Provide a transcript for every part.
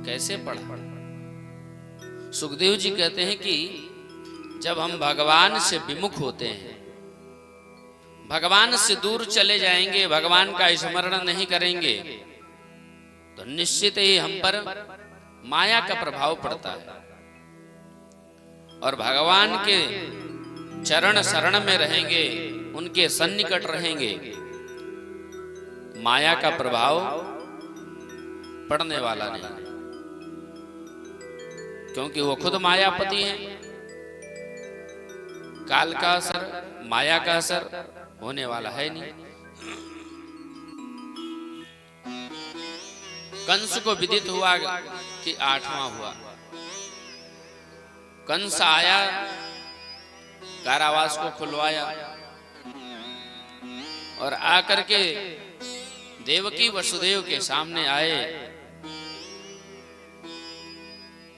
कैसे पढ़ा? सुखदेव जी कहते हैं कि जब हम भगवान से विमुख होते हैं, भगवान से दूर चले जाएंगे, भगवान का स्मरण नहीं करेंगे, तो निश्चित ही हम पर माया का प्रभाव पड़ता है। और भगवान के चरण शरण में रहेंगे, उनके सन्निकट रहेंगे, माया का प्रभाव पड़ने वाला नहीं, क्योंकि वो खुद मायापति हैं। काल का असर, माया का असर होने वाला है नहीं। कंस को विदित हुआ कि 8वां हुआ। कंस आया, कारावास को खुलवाया और आकर के देवकी वसुदेव के सामने आए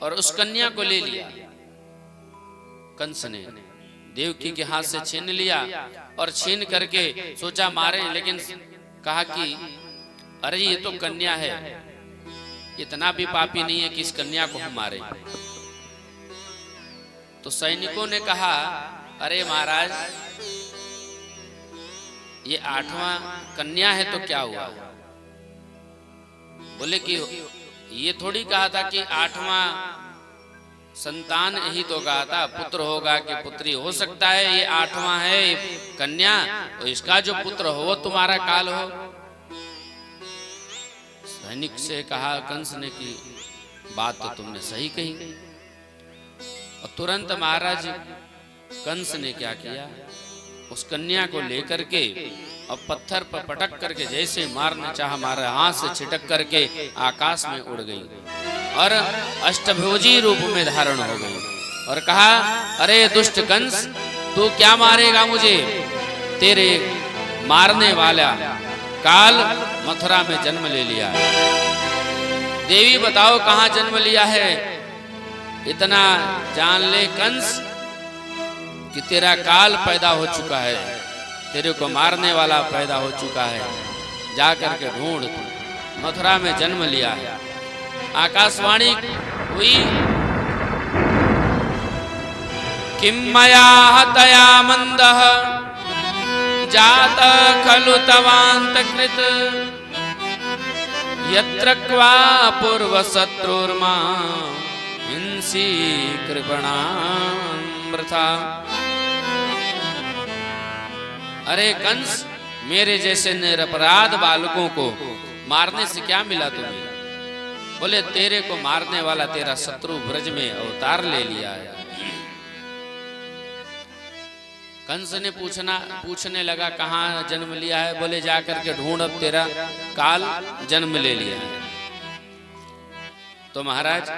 और उस कन्या को ले लिया। कंस ने देवकी के हाथ से छीन लिया और छीन करके सोचा मारे, लेकिन कहा कि अरे ये तो कन्या है, इतना भी पापी नहीं है कि इस कन्या को हम मारे। तो सैनिकों ने कहा अरे महाराज, ये 8वां कन्या है तो क्या हुआ? बोले कि ये थोड़ी कहा था कि 8वां संतान ही तो कहा था, पुत्र होगा कि पुत्री हो सकता है, ये 8वां है कन्या, तो इसका जो पुत्र हो वो तुम्हारा काल हो। सैनिक से कहा कंस ने कि बात तो तुमने सही कही। और तुरंत महाराज कंस ने क्या किया, उस कन्या को लेकर के अब पत्थर पर पटक करके जैसे मारना चाहा मारा, हाथ से छिटक करके आकाश में उड़ गई और अष्टभुजी रूप में धारण हो गई और कहा अरे दुष्ट कंस, तू क्या मारेगा मुझे? तेरे मारने वाला काल मथुरा में जन्म ले लिया है। देवी बताओ कहां जन्म लिया है? इतना जान ले कंस कि तेरा काल पैदा हो चुका है, तेरे को मारने वाला पैदा हो चुका है, जा करके ढूंढ, मथुरा में जन्म लिया है। आकाशवाणी हुई, किम मया हतया मंदः जात खलु तवांतकृत यत्र क्वा पूर्व शत्रुर्मा हिंसी कृपणामृथा। अरे कंस, मेरे जैसे निरपराध बालकों को मारने से क्या मिला तुम्हें? बोले तेरे को मारने वाला तेरा शत्रु ब्रज में अवतार ले लिया है। कंस ने पूछने लगा कहाँ जन्म लिया है? बोले जा करके ढूंढ, अब तेरा काल जन्म ले लिया है। तो महाराज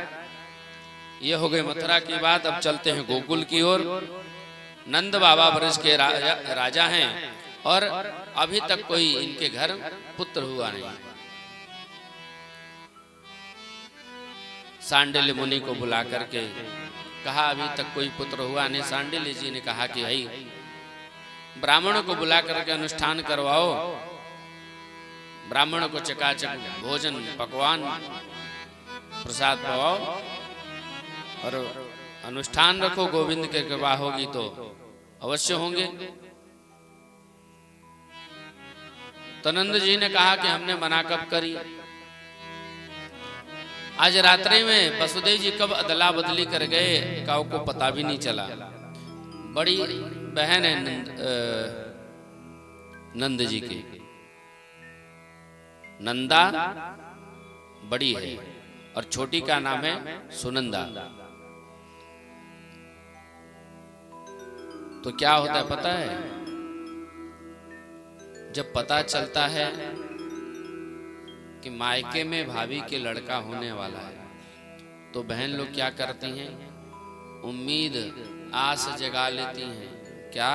ये हो गई मथुरा की बात। अब चलते हैं गोकुल की ओर। नंद बाबा ब्रज के राजा हैं और अभी तक कोई इनके घर पुत्र हुआ नहीं। सांडिल्य मुनि को बुला करके कहा अभी तक कोई पुत्र हुआ नहीं। सांडिल्य जी ने कहा कि भाई ब्राह्मणों को बुला करके अनुष्ठान करवाओ, ब्राह्मणों को चकाचक भोजन पकवान प्रसाद पवाओ और अनुष्ठान रखो। गोविंद के कृपा होगी तो अवश्य होंगे। तो नंद जी ने कहा कि हमने मना कब करी? आज रात्रि में वसुदेव जी कब अदला बदली कर गए काऊ को पता भी नहीं चला। बड़ी बहन है नंद जी की, नंदा बड़ी है और छोटी का नाम है सुनंदा। तो क्या होता है पता है? जब पता चलता है कि मायके में भाभी के लड़का होने वाला है, तो बहन लोग क्या करती हैं? उम्मीद आस जगा लेती हैं, क्या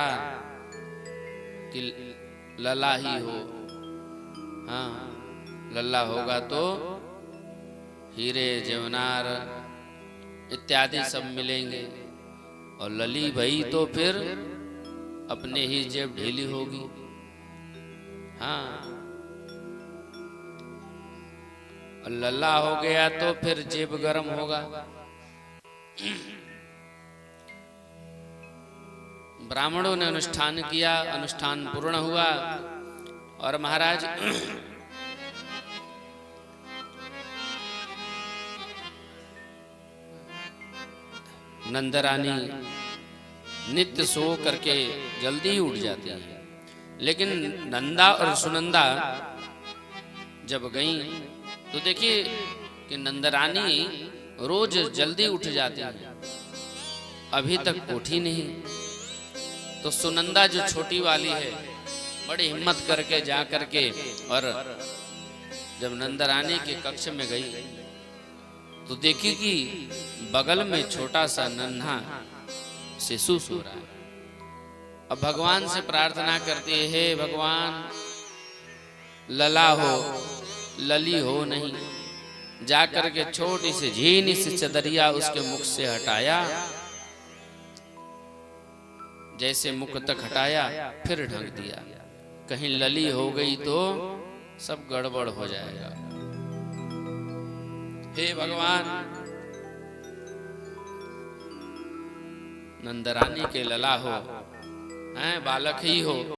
कि लला ही हो। हाँ, लल्ला होगा तो हीरे जवनार इत्यादि सब मिलेंगे, और लली भई तो फिर अपने ही जेब ढीली होगी। हाँ, और लल्ला हो गया तो फिर जेब गरम होगा। ब्राह्मणों ने अनुष्ठान किया, अनुष्ठान पूर्ण हुआ और महाराज नंदरानी नित्य सो करके जल्दी ही उठ जाती है, लेकिन नंदा और सुनंदा जब गईं तो देखिए कि नंदरानी रोज जल्दी उठ जाती है, अभी तक उठी नहीं। तो सुनंदा जो छोटी वाली है बड़ी हिम्मत करके जा करके और जब नंदरानी के कक्ष में गई तो देखी कि बगल में छोटा सा नन्हा शिशु सो रहा है। अब भगवान से प्रार्थना करती है, हे भगवान लला हो लली हो नहीं। जाकर के छोटी सी झीनी सी चदरिया उसके मुख से हटाया, जैसे मुख तक हटाया फिर ढक दिया, कहीं लली हो गई तो सब गड़बड़ हो जाएगा। हे भगवान नंदरानी के लला हो, हैं बालक ही हो।